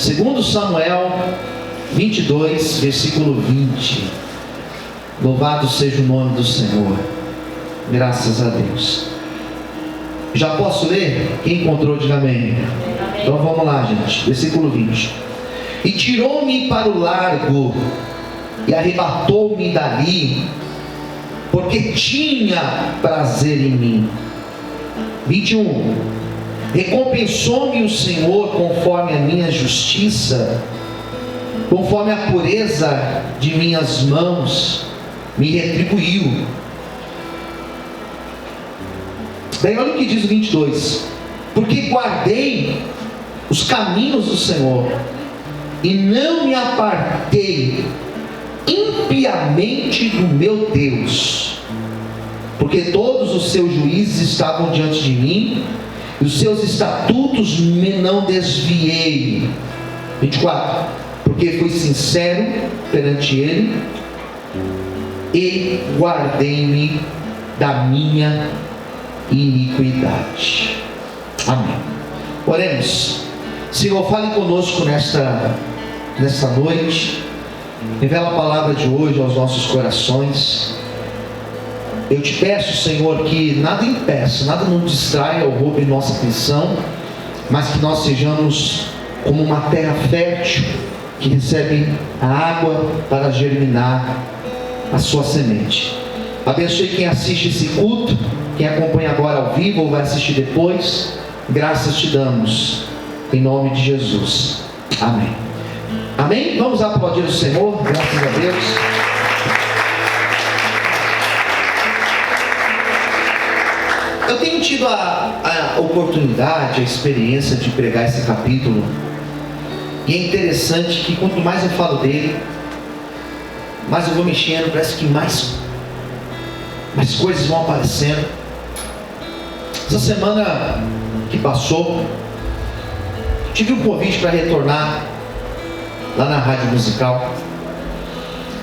Segundo Samuel 22, versículo 20. Louvado seja o nome do Senhor. Graças a Deus. Já posso ler? Quem encontrou, diga amém. Então vamos lá, gente. Versículo 20. E tirou-me para o largo e arrebatou-me dali, porque tinha prazer em mim. 21. Recompensou-me o Senhor conforme a minha justiça, conforme a pureza de minhas mãos me retribuiu. Daí olha o que diz o 22. Porque guardei os caminhos do Senhor e não me apartei impiamente do meu Deus, porque todos os seus juízes estavam diante de mim, e os seus estatutos me não desviei. 24. Porque fui sincero perante ele e guardei-me da minha iniquidade. Amém. Oremos. Senhor, fale conosco nesta noite. Revela a palavra de hoje aos nossos corações. Eu te peço, Senhor, que nada impeça, nada nos distraia ou roube nossa atenção, mas que nós sejamos como uma terra fértil que recebe a água para germinar a sua semente. Abençoe quem assiste esse culto, quem acompanha agora ao vivo ou vai assistir depois. Graças te damos, em nome de Jesus. Amém. Amém? Vamos aplaudir o Senhor, graças a Deus. Eu tenho tido a oportunidade, a experiência de pregar esse capítulo, e é interessante que quanto mais eu falo dele, mais eu vou mexendo, parece que mais coisas vão aparecendo. Essa semana que passou, tive um convite para retornar lá na Rádio Musical,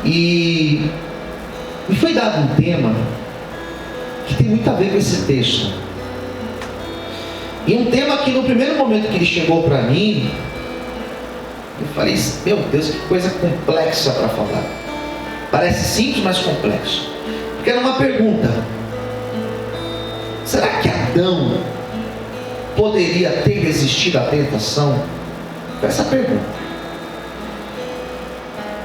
e me foi dado um tema que tem muito a ver com esse texto, e um tema que no primeiro momento que ele chegou para mim, eu falei, meu Deus, que coisa complexa para falar. Parece simples, mas complexo. Porque era uma pergunta: será que Adão poderia ter resistido à tentação? Foi essa pergunta.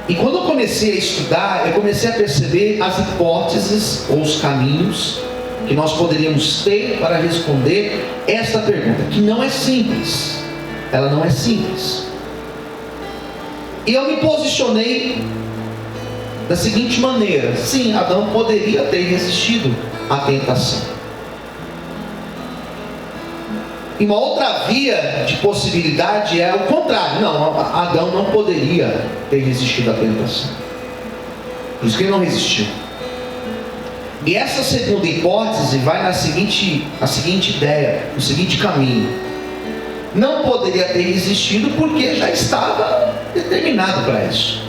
E quando eu comecei a estudar, eu comecei a perceber as hipóteses ou os caminhos que nós poderíamos ter para responder esta pergunta, que não é simples. Ela não é simples. E eu me posicionei da seguinte maneira: sim, Adão poderia ter resistido à tentação. E uma outra via de possibilidade é o contrário: não, Adão não poderia ter resistido à tentação, por isso que ele não resistiu. E essa segunda hipótese vai na seguinte ideia, no seguinte caminho: não poderia ter resistido porque já estava determinado para isso.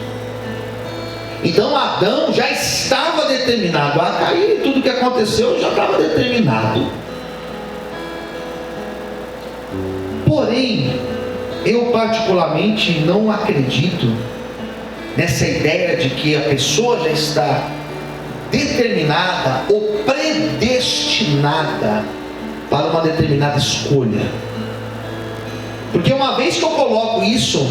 Então Adão já estava determinado a cair, tudo que aconteceu já estava determinado. Porém, eu particularmente não acredito nessa ideia de que a pessoa já está determinada ou predestinada para uma determinada escolha. Porque uma vez que eu coloco isso,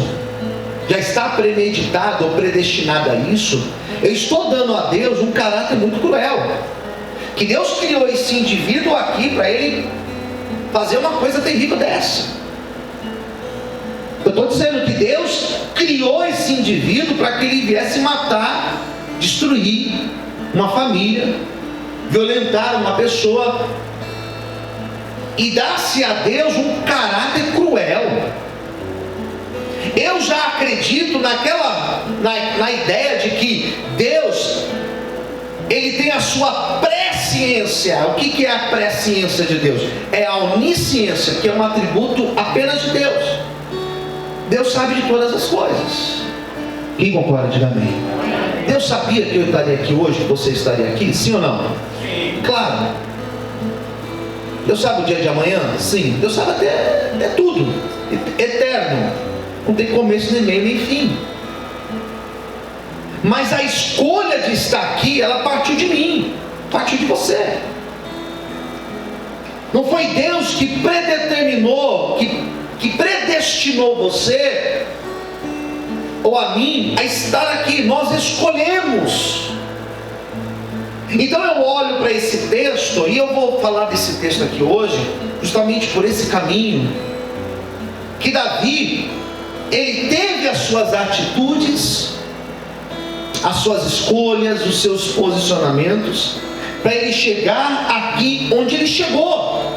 já está premeditado ou predestinado a isso, eu estou dando a Deus um caráter muito cruel. Que Deus criou esse indivíduo aqui para ele fazer uma coisa terrível dessa. Eu estou dizendo que Deus criou esse indivíduo para que ele viesse matar, destruir uma família, violentar uma pessoa, e dá-se a Deus um caráter cruel. Eu já acredito na ideia de que Deus, Ele tem a sua presciência. O que é a presciência de Deus? É a onisciência, que é um atributo apenas de Deus. Deus sabe de todas as coisas. Quem concorda, diga amém. Deus sabia que eu estaria aqui hoje, que você estaria aqui, sim ou não? Sim. Claro. Deus sabe o dia de amanhã? Sim. Deus sabe até tudo, eterno. não tem começo, nem meio, nem fim. Mas a escolha de estar aqui, ela partiu de mim, partiu de você. Não foi Deus que predeterminou, que predestinou você ou a mim a estar aqui. Nós escolhemos. Então eu olho para esse texto, e eu vou falar desse texto aqui hoje, justamente por esse caminho, que Davi, ele teve as suas atitudes, as suas escolhas, os seus posicionamentos, para ele chegar aqui onde ele chegou.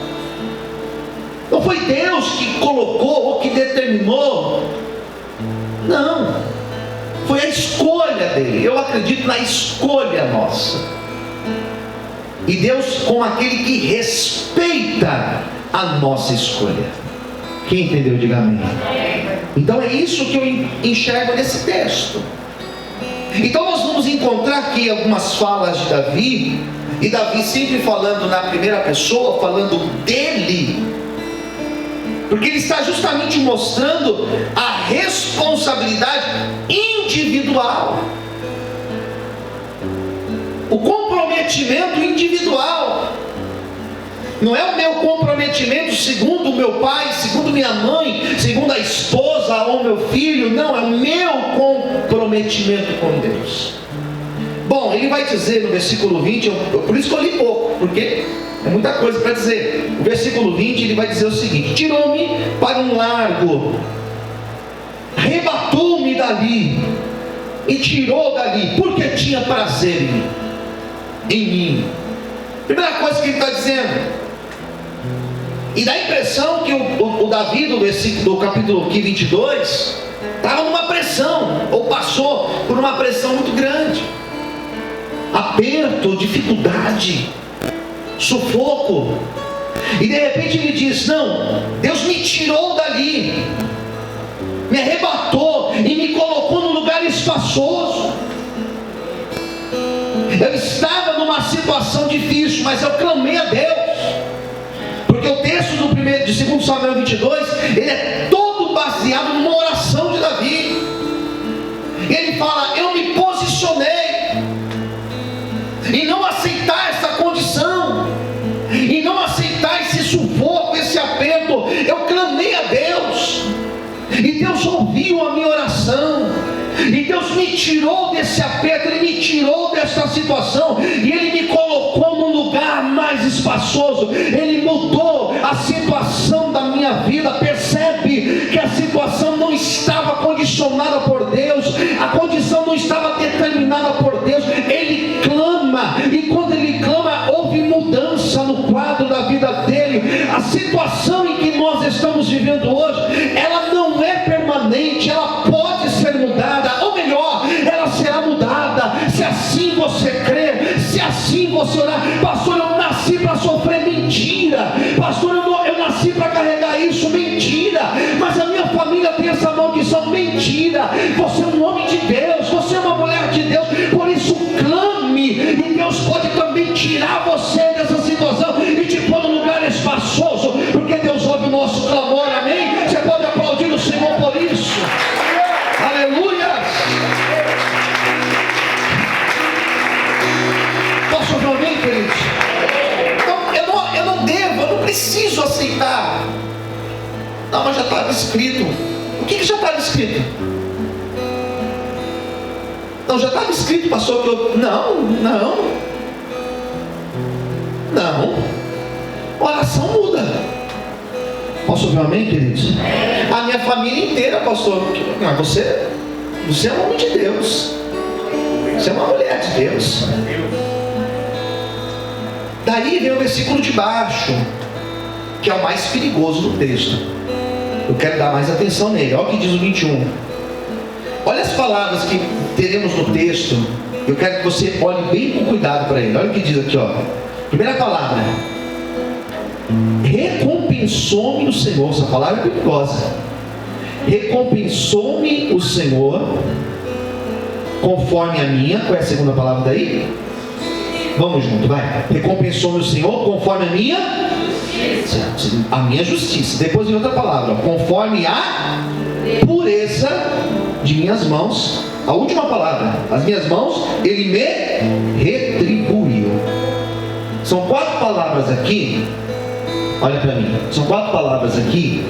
Não foi Deus que colocou ou que determinou, não, foi a escolha dele. Eu acredito na escolha nossa, e Deus como aquele que respeita a nossa escolha. Quem entendeu, diga amém. Então é isso que eu enxergo nesse texto. Então nós vamos encontrar aqui algumas falas de Davi, e Davi sempre falando na primeira pessoa, falando dele, porque ele está justamente mostrando a responsabilidade individual, o comprometimento individual. Não é o meu comprometimento segundo o meu pai, segundo minha mãe, segundo a esposa ou meu filho. Não, é o meu comprometimento com Deus. Bom, ele vai dizer no versículo 20, por isso que eu li pouco, porque é muita coisa para dizer. O versículo 20 ele vai dizer o seguinte: tirou-me para um largo, arrebatou-me dali e tirou dali, porque tinha prazer em mim. Primeira coisa que ele está dizendo. E dá a impressão que o Davi, do capítulo 22, estava numa pressão, ou passou por uma pressão muito grande, aperto, dificuldade, sufoco. E de repente ele diz: não, Deus me tirou dali, me arrebatou e me colocou num lugar espaçoso. Eu estava numa situação difícil, mas eu clamei a Deus. Porque o texto de 2 Samuel 22, ele é todo baseado numa oração de Davi. Ele fala: eu me posicionei em não aceitar essa condição, em não aceitar esse sufoco, esse aperto. Eu clamei a Deus, e Deus ouviu a minha oração, e Deus me tirou desse aperto, Ele me tirou dessa situação, e Ele me colocou num lugar mais espaçoso. Ele mudou a situação da minha vida. Percebe que a situação não estava condicionada por Deus, a condição não estava determinada por Deus. Ele clama, e quando Ele clama, houve mudança no quadro da vida dele. A situação em que nós estamos vivendo hoje, ela não é permanente, ela pode ser mudada, ou melhor, ela será mudada, se assim você crer, se assim você orar. Pastor, eu nasci para sofrer, mentira. Pastor, eu nasci para carregar isso, mentira. Mas a minha família tem essa maldição, mentira. Você é um homem de Deus, você é uma mulher de Deus, por isso clame, e Deus pode também tirar você dessa situação e te pôr num lugar espaçoso, porque Deus ouve o nosso clamor, amém? Você pode aplaudir o Senhor por isso. Aleluia! Posso ouvir alguém, queridos? Então, eu não preciso aceitar. Não, mas já estava escrito. O que já estava escrito? Não, já estava escrito, pastor, que eu... Não. Oração muda. Posso ouvir um amém, queridos? A minha família inteira, pastor. Não, você é um homem de Deus. Você é uma mulher de Deus. Daí vem o versículo de baixo, que é o mais perigoso do texto. Eu quero dar mais atenção nele. Olha o que diz o 21. Olha as palavras que teremos no texto. Eu quero que você olhe bem com cuidado para ele. Olha o que diz aqui, ó. Primeira palavra: recompensou-me o Senhor. Essa palavra é perigosa. Recompensou-me o Senhor conforme a minha. Qual é a segunda palavra daí? Vamos junto, vai. Recompensou-me o Senhor conforme a minha justiça. Depois vem outra palavra: conforme a pureza de minhas mãos, a última palavra, as minhas mãos, ele me retribuiu. São 4 palavras aqui, olha para mim, são 4 palavras aqui,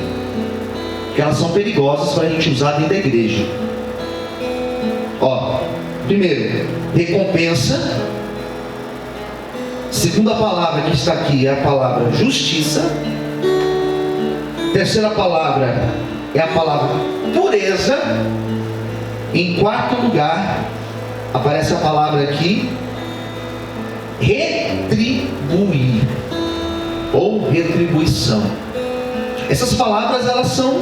que elas são perigosas para a gente usar dentro da igreja. Ó, primeiro, recompensa. Segunda palavra que está aqui é a palavra justiça. Terceira palavra é a palavra pureza. Em quarto lugar, aparece a palavra aqui, retribuir, ou retribuição. Essas palavras, elas são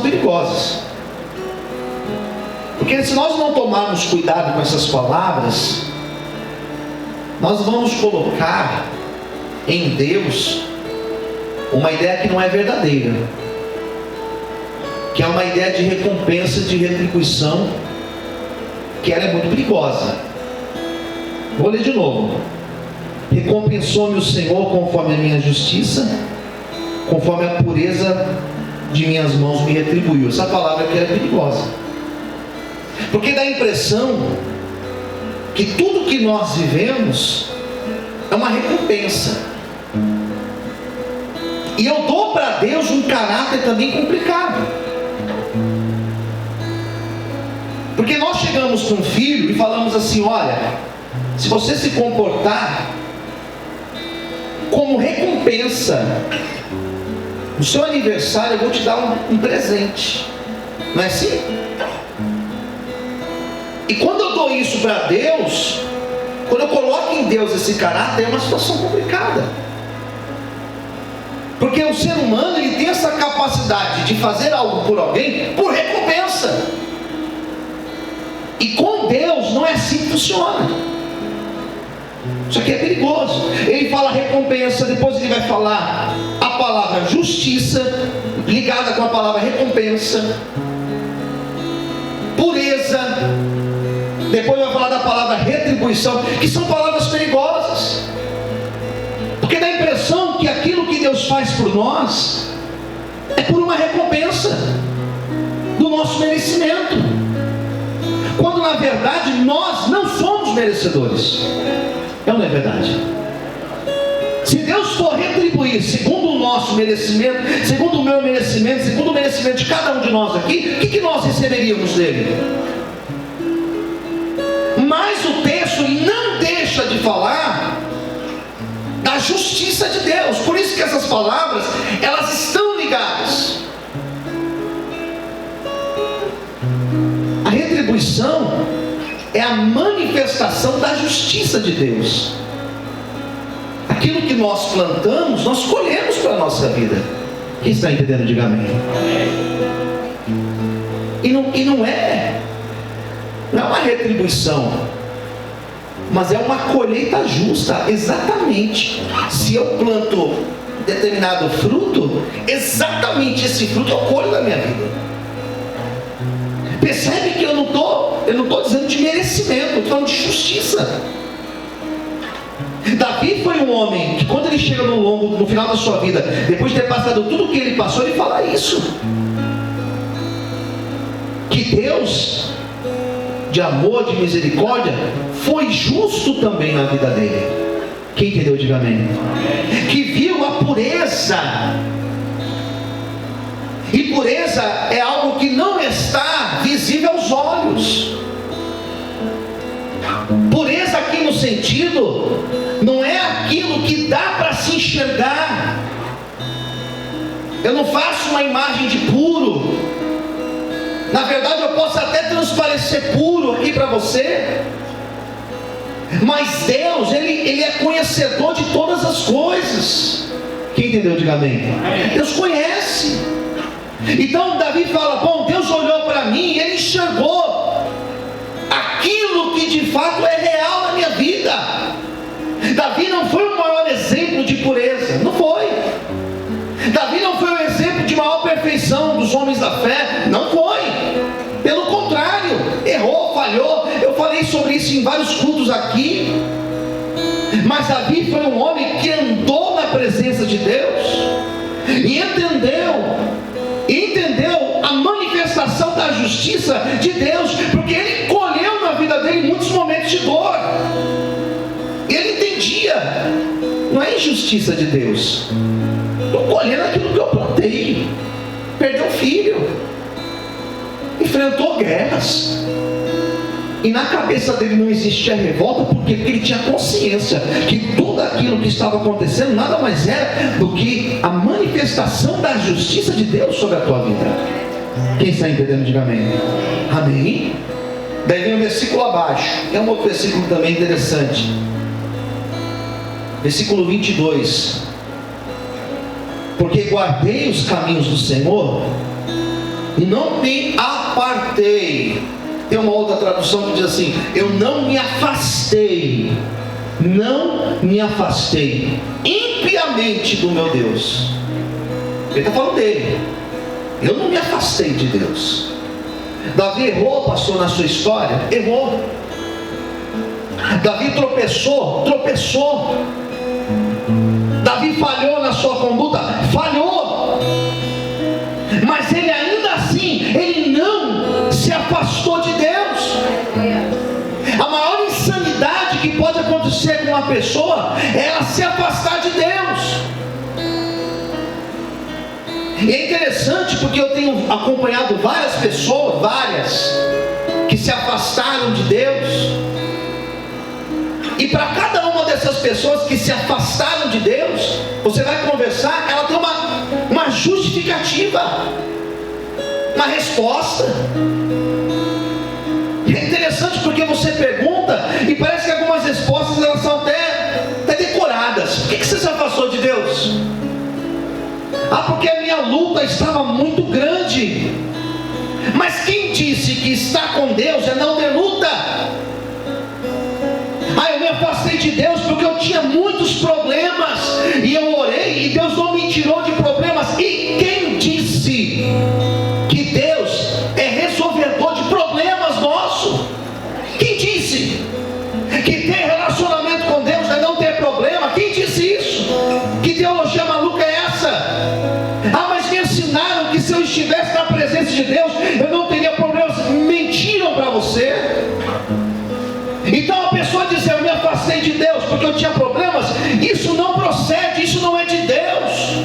perigosas, porque se nós não tomarmos cuidado com essas palavras, nós vamos colocar em Deus uma ideia que não é verdadeira, que é uma ideia de recompensa, de retribuição, que ela é muito perigosa. Vou ler de novo. Recompensou-me o Senhor conforme a minha justiça, conforme a pureza de minhas mãos me retribuiu. Essa palavra aqui é perigosa, porque dá a impressão que tudo que nós vivemos é uma recompensa. E eu dou para Deus um caráter também complicado, porque nós chegamos com um filho e falamos assim: olha, se você se comportar como recompensa, no seu aniversário eu vou te dar um presente. Não é assim? E quando eu dou isso para Deus, quando eu coloco em Deus esse caráter, é uma situação complicada, porque o ser humano, ele tem essa capacidade de fazer algo por alguém por recompensa, e com Deus não é assim que funciona. Isso aqui é perigoso. Ele fala recompensa, depois ele vai falar a palavra justiça, ligada com a palavra recompensa, pureza, depois vai falar da palavra retribuição, que são palavras perigosas, porque dá a impressão que aquilo que Deus faz por nós é por uma recompensa do nosso merecimento, quando na verdade nós não somos merecedores. É ou não é verdade? Se Deus for retribuir segundo o nosso merecimento, segundo o meu merecimento, segundo o merecimento de cada um de nós aqui, o que nós receberíamos dele? Mas o texto não deixa de falar da justiça de Deus. Por isso que essas palavras, elas estão ligadas. A retribuição é a manifestação da justiça de Deus. Aquilo que nós plantamos, nós colhemos para a nossa vida. Quem está entendendo, diga amém. E não é uma retribuição, mas é uma colheita justa. Exatamente. Se eu planto determinado fruto, exatamente esse fruto eu colho na minha vida. Percebe que eu não estou dizendo de merecimento, eu estou falando de justiça. Davi foi um homem que, quando ele chega no final da sua vida, depois de ter passado tudo o que ele passou, ele fala isso, que Deus, de amor, de misericórdia, foi justo também na vida dele. Quem entendeu, diga amém. Que viu a pureza, e pureza é algo que não está visível aos olhos. Pureza aqui no sentido, não é aquilo que dá para se enxergar. Eu não faço uma imagem de puro. Na verdade eu posso até transparecer puro aqui para você, mas Deus, Ele é conhecedor de todas as coisas. Quem entendeu, diga amém. Deus conhece. Então Davi fala: bom, Deus olhou para mim e Ele enxergou aquilo que de fato é real na minha vida. Davi não foi o maior exemplo de pureza, não foi. Davi não foi o exemplo de maior perfeição dos homens da fé, não foi. Pelo contrário, errou, falhou. Eu falei sobre isso em vários cultos aqui. Mas Davi foi um homem que andou na presença de Deus e entendeu a manifestação manifestação da justiça de Deus, porque ele colheu na vida dele muitos momentos de dor. Ele entendia, não é injustiça de Deus, estou colhendo aquilo que eu plantei. Perdeu filho, enfrentou guerras, e na cabeça dele não existia revolta, porque ele tinha consciência que tudo aquilo que estava acontecendo nada mais era do que a manifestação da justiça de Deus sobre a tua vida. Quem está entendendo, diga amém. Amém. Daí vem o versículo abaixo, é um outro versículo também interessante, versículo 22. Porque guardei os caminhos do Senhor e não me apartei. Tem uma outra tradução que diz assim: eu não me afastei impiamente do meu Deus. Ele está falando dele. Eu não me afastei de Deus. Davi errou, pastor, na sua história? Errou. Davi tropeçou? Tropeçou. Davi falhou na sua conduta? Falhou. Mas ele ainda assim, ele não se afastou de Deus. A maior insanidade que pode acontecer com uma pessoa é ela se afastar de Deus. E é interessante porque eu tenho acompanhado várias pessoas, que se afastaram de Deus. E para cada uma dessas pessoas que se afastaram de Deus, você vai conversar, ela tem uma justificativa, uma resposta. E é interessante porque você pergunta e parece que algumas respostas elas são até decoradas. Por que você se afastou de Deus? Porque a minha luta estava muito grande. Mas quem disse que estar com Deus é não ter luta? Eu me afastei de Deus porque eu tinha muitos problemas, e eu orei e Deus não me tirou de problemas. E quem disse que Deus é resolvedor de problemas nossos? Quem disse que ter relacionamento com Deus é não ter problema? Quem disse isso? Que teologia maluca é essa? Mas me ensinaram que se eu estivesse na presença de Deus eu não teria problemas. Mentiram para você. Então a pessoa diz: eu me afastei de Deus porque eu tinha problemas. Isso não procede, isso não é de Deus.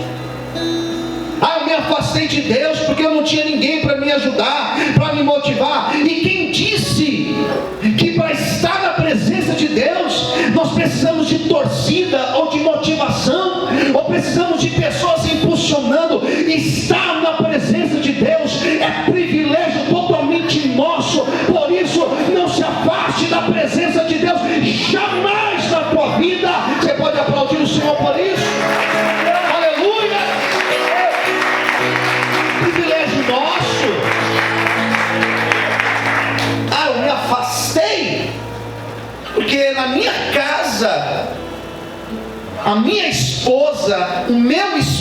Eu me afastei de Deus porque eu não tinha ninguém para me ajudar, para me motivar. E quem disse que para estar na presença de Deus nós precisamos de torcida ou de motivação, ou precisamos de pessoas impulsionando? Estar na presença de Deus é privilégio totalmente nosso. Por isso, não se afaste da presença de Deus jamais na tua vida. Você pode aplaudir o Senhor por isso? Aleluia! Privilégio nosso. Eu me afastei porque na minha casa, a minha esposa, o meu esposo,